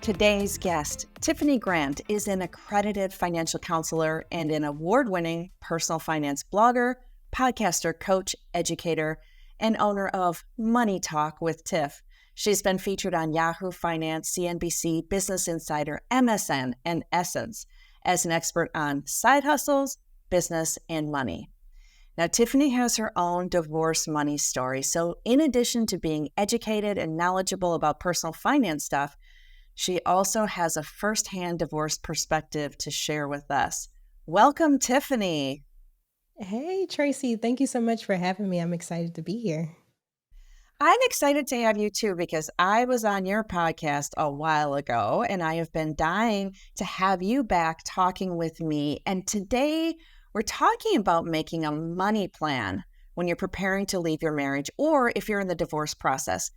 Today's guest, Tiffany Grant, is an accredited financial counselor and an award-winning personal finance blogger, podcaster, coach, educator, and owner of Money Talk with Tiff. She's been featured on Yahoo Finance, CNBC, Business Insider, MSN, and Essence as an expert on side hustles, business, and money. Now, Tiffany has her own divorce money story. So in addition to being educated and knowledgeable about personal finance stuff, she also has a firsthand divorce perspective to share with us. Welcome, Tiffany. Hey, Tracy. Thank you so much for having me. I'm excited to be here. I'm excited to have you too, because I was on your podcast a while ago and I have been dying to have you back talking with me. And today we're talking about making a money plan when you're preparing to leave your marriage or if you're in the divorce process.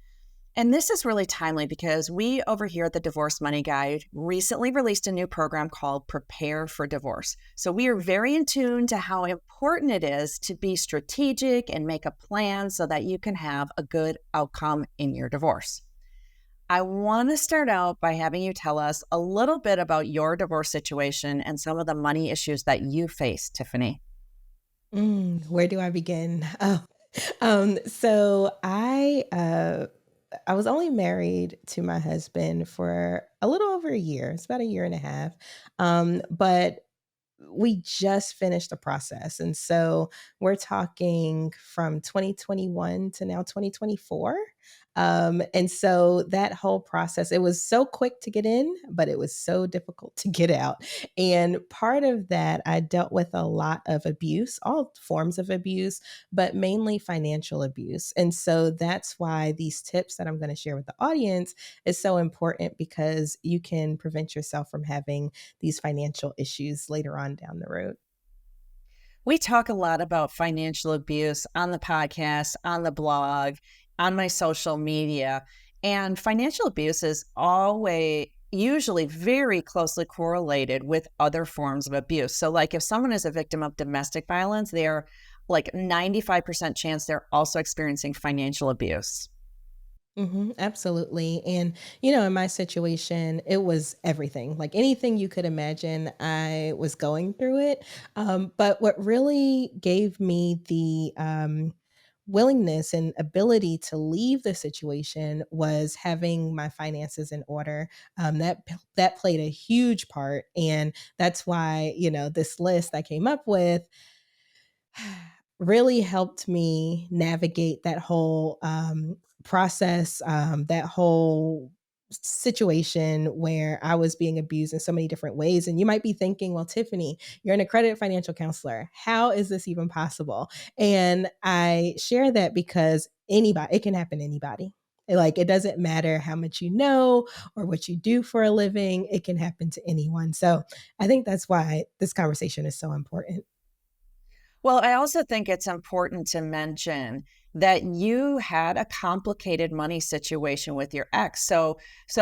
And this is really timely because we over here at the Divorce Money Guide recently released a new program called Prepare for Divorce. So we are very in tune to how important it is to be strategic and make a plan so that you can have a good outcome in your divorce. I want to start out by having you tell us a little bit about your divorce situation and some of the money issues that you face, Tiffany. Where do I begin? So I was only married to my husband for a little over a year. It's about a year and a half. But we just finished the process. And so we're talking from 2021 to now 2024. And so that whole process, it was so quick to get in, but it was so difficult to get out. And part of that, I dealt with a lot of abuse, all forms of abuse, but mainly financial abuse. And so that's why these tips that I'm going to share with the audience is so important because you can prevent yourself from having these financial issues later on down the road. We talk a lot about financial abuse on the podcast, on the blog, on my social media. And financial abuse is always usually very closely correlated with other forms of abuse. So like if someone is a victim of domestic violence, they're like 95% chance they're also experiencing financial abuse. Absolutely. And, in my situation, it was everything like anything you could imagine. I was going through it. But what really gave me the willingness and ability to leave the situation was having my finances in order. That played a huge part. And that's why, this list I came up with really helped me navigate that whole process, that whole situation where I was being abused in so many different ways. And you might be thinking, well, Tiffany, you're an accredited financial counselor. How is this even possible? And I share that because anybody, it can happen to anybody. Like, it doesn't matter how much you know or what you do for a living, it can happen to anyone. So I think that's why this conversation is so important. Well, I also think it's important to mention that you had a complicated money situation with your ex. So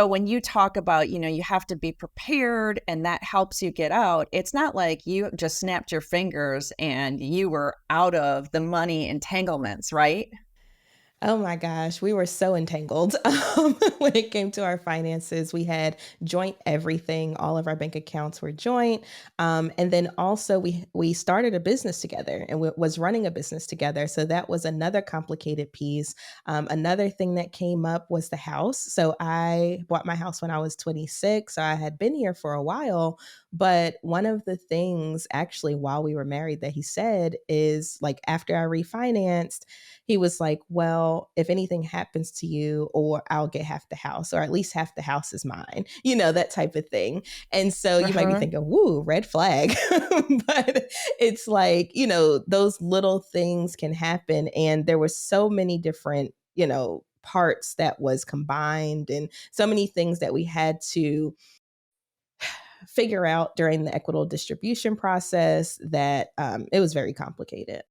when you talk about, you have to be prepared and that helps you get out, it's not like you just snapped your fingers and you were out of the money entanglements, right? Oh my gosh, we were so entangled when it came to our finances. We had joint everything; all of our bank accounts were joint, and then also we started a business together and was running a business together. So that was another complicated piece. Another thing that came up was the house. So I bought my house when I was 26. So I had been here for a while, but one of the things actually while we were married that he said is like after I refinanced he was like, well, if anything happens to you, or I'll get half the house, or at least half the house is mine, that type of thing. And so you might be Uh-huh. thinking, woo, red flag. But it's like, those little things can happen. And there were so many different, parts that was combined and so many things that we had to figure out during the equitable distribution process that it was very complicated.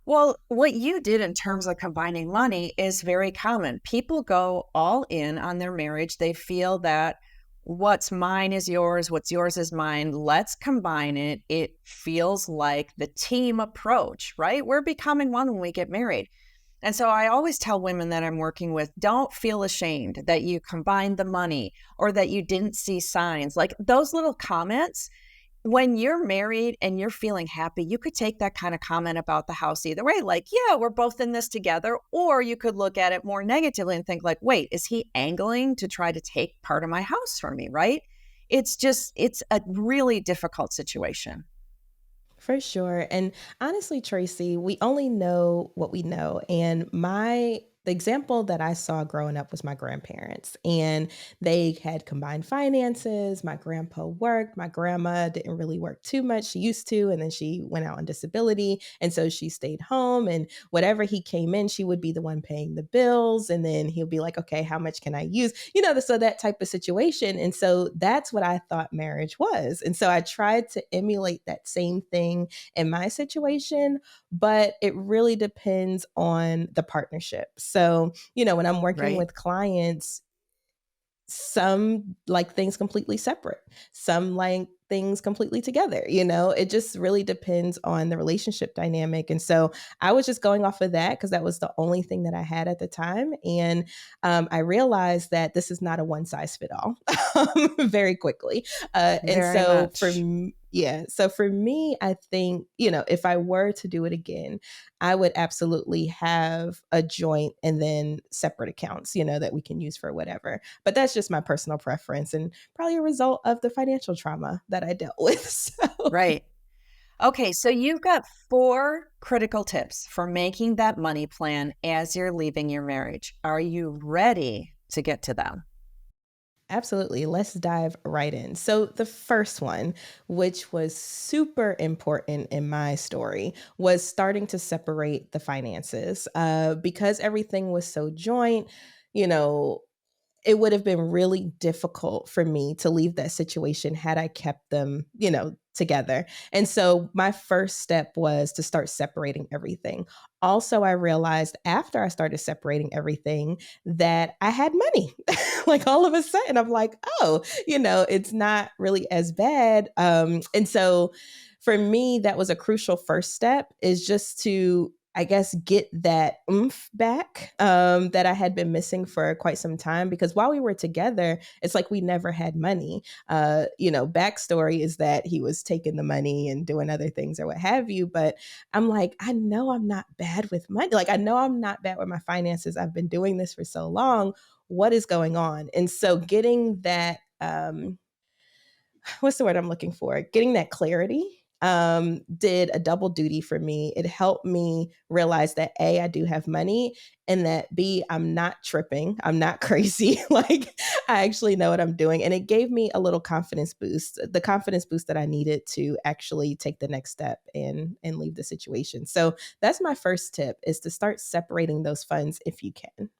Well, what you did in terms of combining money is very common. People go all in on their marriage. They feel that what's mine is yours, what's yours is mine. Let's combine it. It feels like the team approach, right? We're becoming one when we get married. And so I always tell women that I'm working with, don't feel ashamed that you combined the money or that you didn't see signs. Like those little comments, when you're married and you're feeling happy, you could take that kind of comment about the house either way. Like, yeah, we're both in this together. Or you could look at it more negatively and think, like, wait, is he angling to try to take part of my house from me? Right. It's a really difficult situation. For sure. And honestly, Tracy, we only know what we know. And the example that I saw growing up was my grandparents, and they had combined finances. My grandpa worked, my grandma didn't really work too much. She used to, and then she went out on disability. And so she stayed home, and whatever he came in, she would be the one paying the bills. And then he'll be like, okay, how much can I use? So that type of situation. And so that's what I thought marriage was. And so I tried to emulate that same thing in my situation, but it really depends on the partnership. So, when I'm working Right. with clients, some like things completely separate, some like things completely together. It just really depends on the relationship dynamic. And so I was just going off of that because that was the only thing that I had at the time. And I realized that this is not a one size fit all very quickly. And Very so much. yeah, so for me, I think, if I were to do it again, I would absolutely have a joint and then separate accounts, that we can use for whatever. But that's just my personal preference and probably a result of the financial trauma that I dealt with. So Right. Okay, so you've got four critical tips for making that money plan as you're leaving your marriage. Are you ready to get to them? absolutely. Let's dive right in. So, the first one, which was super important in my story, was starting to separate the finances. Because everything was so joint, you know, it would have been really difficult for me to leave that situation had I kept them, together. And so my first step was to start separating everything. Also, I realized after I started separating everything that I had money. Like all of a sudden, I'm like, oh, it's not really as bad. And so for me, that was a crucial first step is just to I guess, get that oomph back that I had been missing for quite some time. Because while we were together, it's like we never had money. Backstory is that he was taking the money and doing other things or what have you. But I'm like, I know I'm not bad with money. Like, I know I'm not bad with my finances. I've been doing this for so long. What is going on? And so getting that, what's the word I'm looking for? Getting that clarity did a double duty for me. It helped me realize that A, I do have money, and that B, I'm not tripping. I'm not crazy. Like I actually know what I'm doing. And it gave me a little confidence boost, the confidence boost that I needed to actually take the next step and leave the situation. So that's my first tip is to start separating those funds if you can.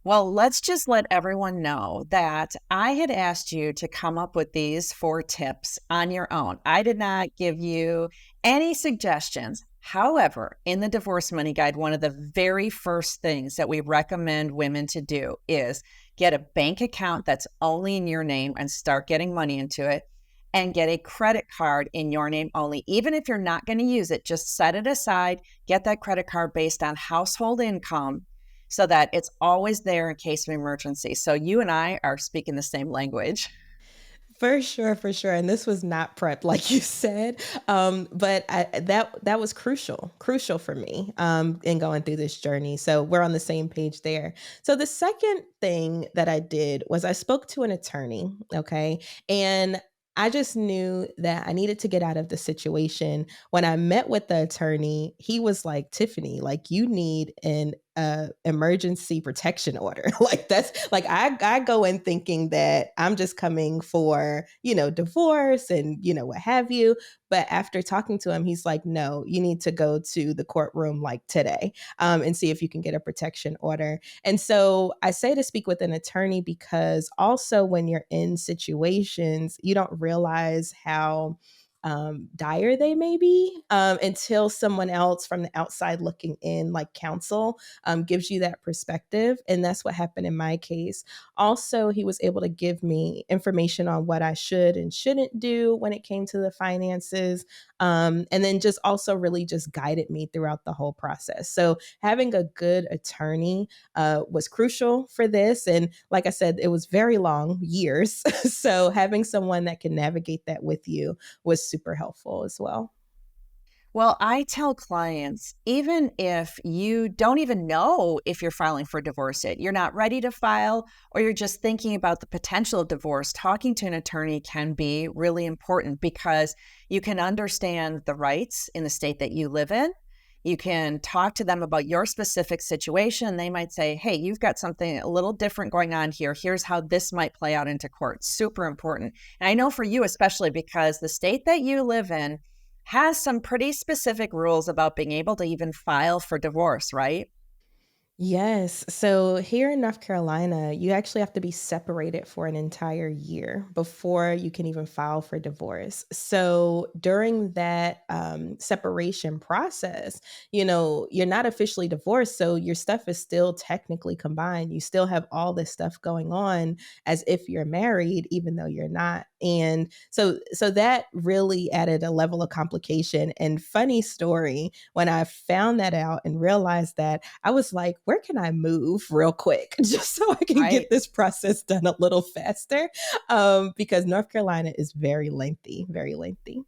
Well, let's just let everyone know that I had asked you to come up with these four tips on your own. I did not give you any suggestions. However, in the Divorce Money Guide, one of the very first things that we recommend women to do is get a bank account that's only in your name and start getting money into it, and get a credit card in your name only. Even if you're not going to use it, just set it aside, get that credit card based on household income so that it's always there in case of emergency. So you and I are speaking the same language. For sure, for sure. And this was not prep, like you said, but that was crucial for me in going through this journey. So we're on the same page there. So the second thing that I did was I spoke to an attorney. Okay, and I just knew that I needed to get out of the situation. When I met with the attorney, he was like, Tiffany, like you need an emergency protection order. Like that's like I go in thinking that I'm just coming for, divorce and, what have you. But after talking to him, he's like, no, you need to go to the courtroom like today and see if you can get a protection order. And so I say to speak with an attorney because also when you're in situations, you don't realize how dire they may be until someone else from the outside looking in, like counsel, gives you that perspective. And that's what happened in my case. Also, he was able to give me information on what I should and shouldn't do when it came to the finances. And then just also really just guided me throughout the whole process. So having a good attorney was crucial for this. And like I said, it was very long, years. So having someone that can navigate that with you was super helpful as well. Well, I tell clients, even if you don't even know if you're filing for divorce yet, you're not ready to file, or you're just thinking about the potential of divorce, talking to an attorney can be really important because you can understand the rights in the state that you live in. You can talk to them about your specific situation. They might say, hey, you've got something a little different going on here. Here's how this might play out into court. Super important. And I know for you, especially because the state that you live in has some pretty specific rules about being able to even file for divorce, right? Yes. So here in North Carolina, you actually have to be separated for an entire year before you can even file for divorce. So during that separation process, you're not officially divorced. So your stuff is still technically combined. You still have all this stuff going on as if you're married, even though you're not. And so that really added a level of complication. And funny story, when I found that out and realized that, I was like, where can I move real quick just so I can Right. get this process done a little faster? Because North Carolina is very lengthy, very lengthy.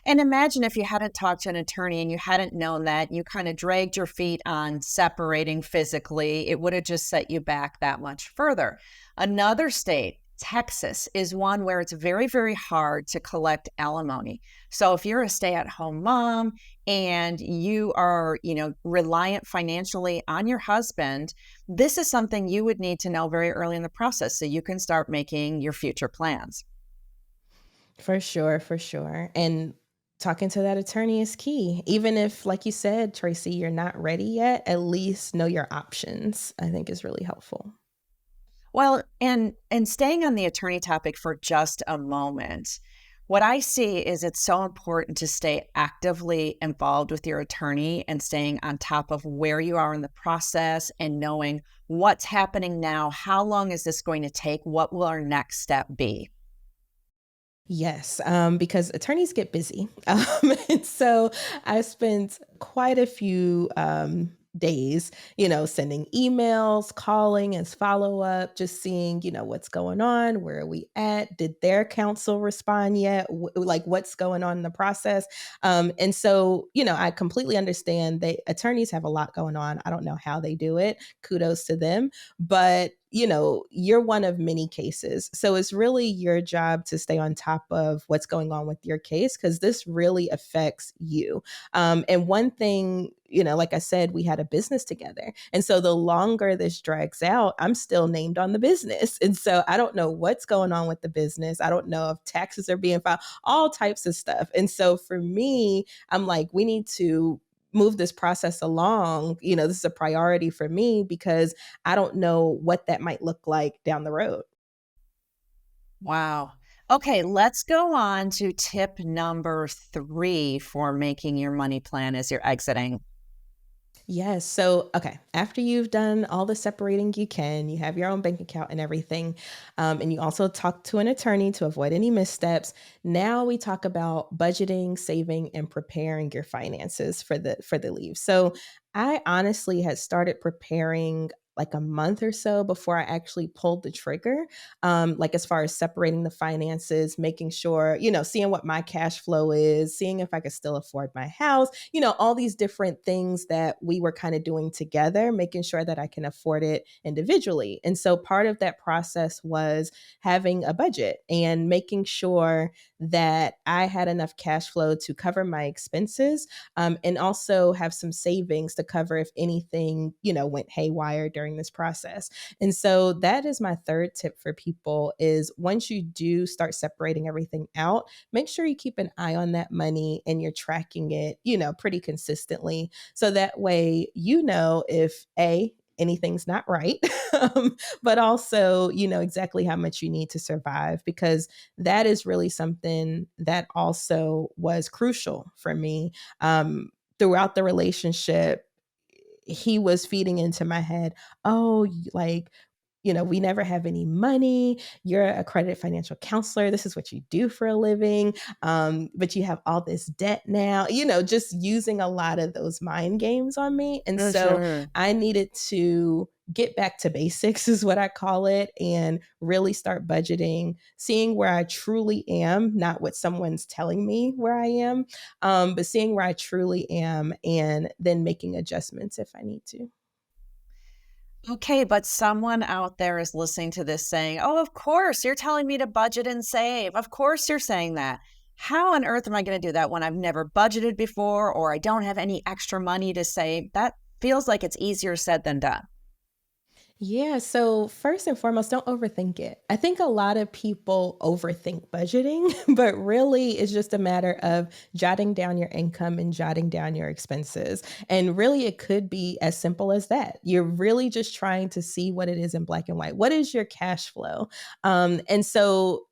And imagine if you hadn't talked to an attorney and you hadn't known that, you kind of dragged your feet on separating physically, it would have just set you back that much further. Another state, Texas, is one where it's very, very hard to collect alimony. So if you're a stay-at-home mom and you are, reliant financially on your husband, this is something you would need to know very early in the process so you can start making your future plans. For sure, for sure. And talking to that attorney is key. Even if, like you said, Tracy, you're not ready yet, at least know your options, I think is really helpful. Well, and staying on the attorney topic for just a moment, what I see is it's so important to stay actively involved with your attorney and staying on top of where you are in the process and knowing what's happening now, how long is this going to take, what will our next step be? Yes, because attorneys get busy. And so I spent quite a few days, sending emails, calling as follow up, just seeing, what's going on, where are we at? Did their counsel respond yet? Like, what's going on in the process? And so, I completely understand that attorneys have a lot going on. I don't know how they do it. Kudos to them. But you're one of many cases. So it's really your job to stay on top of what's going on with your case because this really affects you. And one thing, like I said, we had a business together. And so the longer this drags out, I'm still named on the business. And so I don't know what's going on with the business. I don't know if taxes are being filed, all types of stuff. And so for me, I'm like, we need to move this process along. This is a priority for me because I don't know what that might look like down the road. Wow. Okay, let's go on to tip number 3 for making your money plan as you're exiting. Yes. So, okay, after you've done all the separating you can, you have your own bank account and everything, and you also talk to an attorney to avoid any missteps. Now we talk about budgeting, saving, and preparing your finances for the leave. So, I honestly had started preparing like a month or so before I actually pulled the trigger. Like as far as separating the finances, making sure, seeing what my cash flow is, seeing if I could still afford my house, all these different things that we were kind of doing together, making sure that I can afford it individually. And so part of that process was having a budget and making sure that I had enough cash flow to cover my expenses, and also have some savings to cover if anything, went haywire during this process. And so that is my third tip for people is once you do start separating everything out, make sure you keep an eye on that money and you're tracking it, pretty consistently. So that way, if anything's not right, but also, exactly how much you need to survive, because that is really something that also was crucial for me throughout the relationship. He was feeding into my head, oh, like, we never have any money. You're a accredited financial counselor. This is what you do for a living. But you have all this debt now, just using a lot of those mind games on me. And For so sure. I needed to get back to basics, is what I call it, and really start budgeting, seeing where I truly am, not what someone's telling me where I am, but seeing where I truly am and then making adjustments if I need to. Okay, but someone out there is listening to this saying, "Oh, of course, you're telling me to budget and save. Of course you're saying that. How on earth am I going to do that when I've never budgeted before or I don't have any extra money to save?" That feels like it's easier said than done. Yeah. So, first and foremost, don't overthink it. I think a lot of people overthink budgeting, but really it's just a matter of jotting down your income and jotting down your expenses. And really, it could be as simple as that. You're really just trying to see what it is in black and white. What is your cash flow? And so,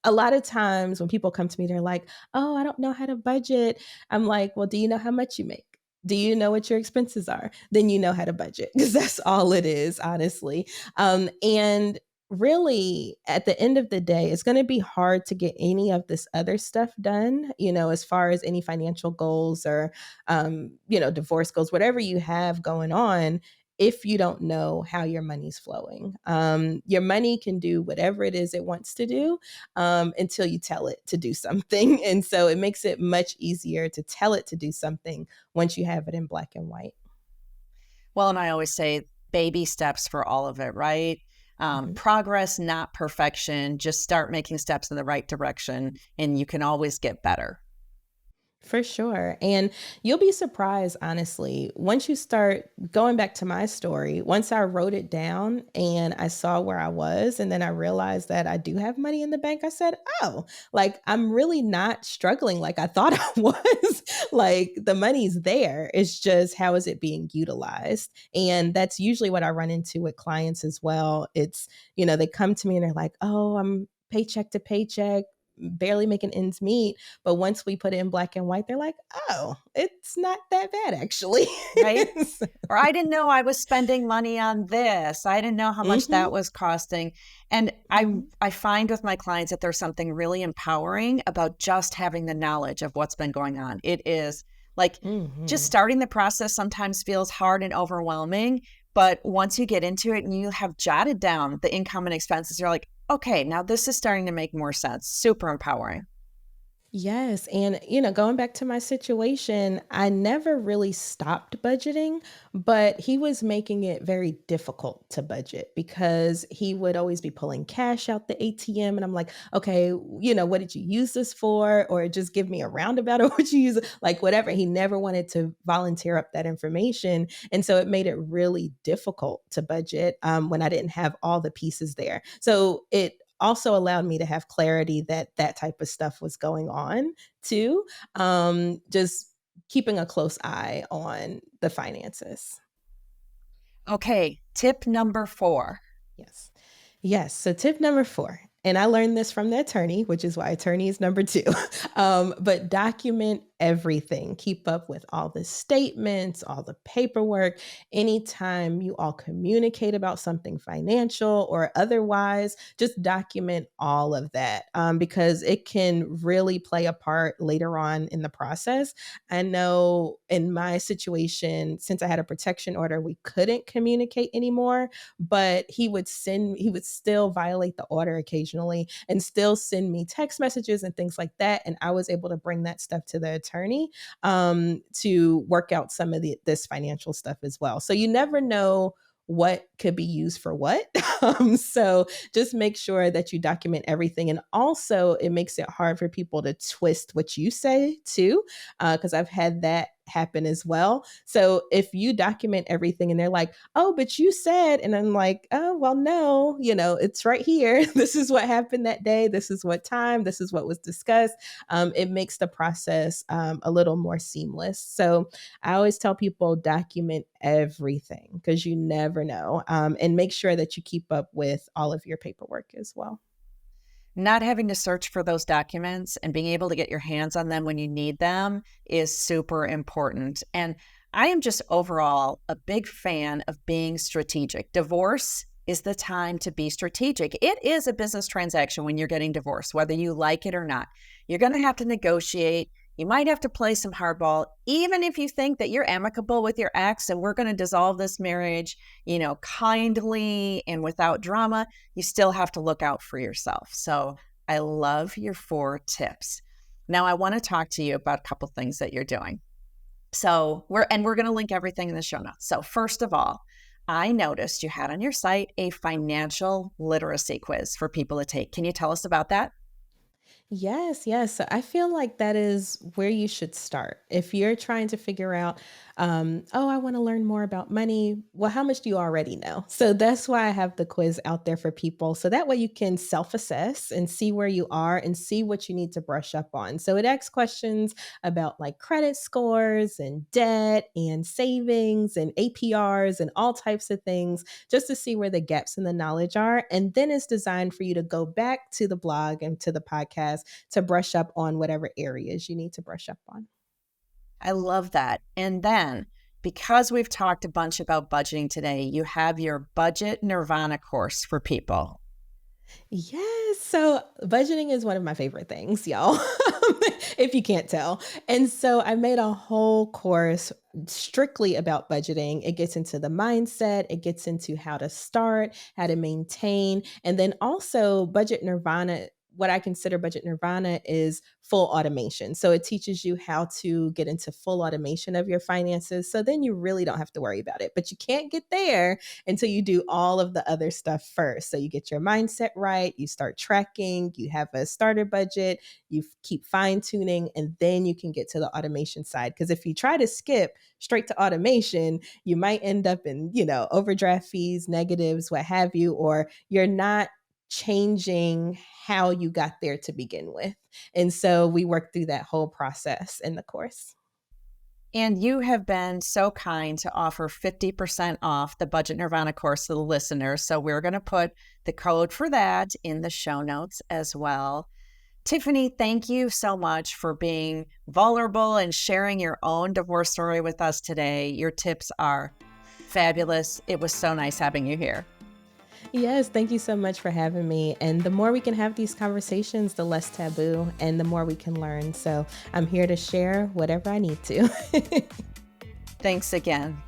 a lot of times when people come to me, they're like, "Oh, I don't know how to budget." I'm like, "Well, do you know how much you make? Do you know what your expenses are? Then you know how to budget," because that's all it is, honestly. And really, at the end of the day, it's going to be hard to get any of this other stuff done, as far as any financial goals or, divorce goals, whatever you have going on, if you don't know how your money's flowing. Your money can do whatever it is it wants to do, until you tell it to do something. And so it makes it much easier to tell it to do something once you have it in black and white. Well, and I always say baby steps for all of it, right? Mhm. Progress, not perfection. Just start making steps in the right direction, and you can always get better. For sure. And you'll be surprised, honestly, once you start going back to my story. Once I wrote it down and I saw where I was, and then I realized that I do have money in the bank, I said, "Oh, like I'm really not struggling like I thought I was." Like the money's there. It's just how is it being utilized? And that's usually what I run into with clients as well. They come to me and they're like, "Oh, I'm paycheck to paycheck, barely making ends meet." But once we put it in black and white, they're like, "Oh, it's not that bad actually." Right? So Or I didn't know I was spending money on this. I didn't know how much that mhm, was costing. And mhm, I find with my clients that there's something really empowering about just having the knowledge of what's been going on. It is like just mhm. starting the process sometimes feels hard and overwhelming, but once you get into it and you have jotted down the income and expenses, you're like, "Okay, now this is starting to make more sense." Super empowering. Yes, and going back to my situation, I never really stopped budgeting, but he was making it very difficult to budget because he would always be pulling cash out the ATM and I'm like, "Okay, what did you use this for?" Or just give me a roundabout of what you use, like whatever. He never wanted to volunteer up that information, and so it made it really difficult to budget when I didn't have all the pieces there. So it also allowed me to have clarity that that type of stuff was going on too. Just keeping a close eye on the finances. Okay, tip number 4. Yes. Yes. So tip number 4, and I learned this from the attorney, which is why attorney is number 2. But document everything. Keep up with all the statements, all the paperwork. Anytime you all communicate about something financial or otherwise, just document all of that, because it can really play a part later on in the process. I know in my situation, since I had a protection order, we couldn't communicate anymore, but he would still violate the order occasionally and still send me text messages and things like that, and I was able to bring that stuff to the attorney, to work out some of this financial stuff as well. So you never know what could be used for what. So just make sure that you document everything, and also it makes it hard for people to twist what you say too, because I've had that happen as well. So if you document everything and they're like, "Oh, but you said," and I'm like, "Oh, well, no, it's right here. This is what happened that day. This is what time. This is what was discussed." It makes the process a little more seamless. So I always tell people document everything because you never know, and make sure that you keep up with all of your paperwork as well. Not having to search for those documents and being able to get your hands on them when you need them is super important. And I am just overall a big fan of being strategic. Divorce is the time to be strategic. It is a business transaction when you're getting divorced, whether you like it or not. You're going to have to negotiate. You might have to play some hardball, even if you think that you're amicable with your ex and we're going to dissolve this marriage, kindly and without drama. You still have to look out for yourself. So I love your 4 tips. Now I want to talk to you about a couple things that you're doing. So we're going to link everything in the show notes. So first of all, I noticed you had on your site a financial literacy quiz for people to take. Can you tell us about that? Yes, yes. So I feel like that is where you should start. If you're trying to figure out, oh, I want to learn more about money, well, how much do you already know? So that's why I have the quiz out there for people. So that way you can self assess and see where you are and see what you need to brush up on. So it asks questions about like credit scores and debt and savings and APRs and all types of things just to see where the gaps in the knowledge are. And then it's designed for you to go back to the blog and to the podcast to brush up on whatever areas you need to brush up on. I love that. And then, because we've talked a bunch about budgeting today, you have your Budget Nirvana course for people. Yes. So budgeting is one of my favorite things, y'all, if you can't tell. And so I made a whole course strictly about budgeting. It gets into the mindset, it gets into how to start, how to maintain, and then also Budget Nirvana. What I consider Budget Nirvana is full automation. So it teaches you how to get into full automation of your finances. So then you really don't have to worry about it. But you can't get there until you do all of the other stuff first. So you get your mindset right, you start tracking, you have a starter budget, you keep fine tuning, and then you can get to the automation side. Because if you try to skip straight to automation, you might end up in, overdraft fees, negatives, what have you, or you're not changing how you got there to begin with. And so we work through that whole process in the course. And you have been so kind to offer 50% off the Budget Nirvana course to the listeners. So we're going to put the code for that in the show notes as well. Tiffany, thank you so much for being vulnerable and sharing your own divorce story with us today. Your tips are fabulous. It was so nice having you here. Yes, thank you so much for having me. And the more we can have these conversations, the less taboo and the more we can learn. So I'm here to share whatever I need to. Thanks again.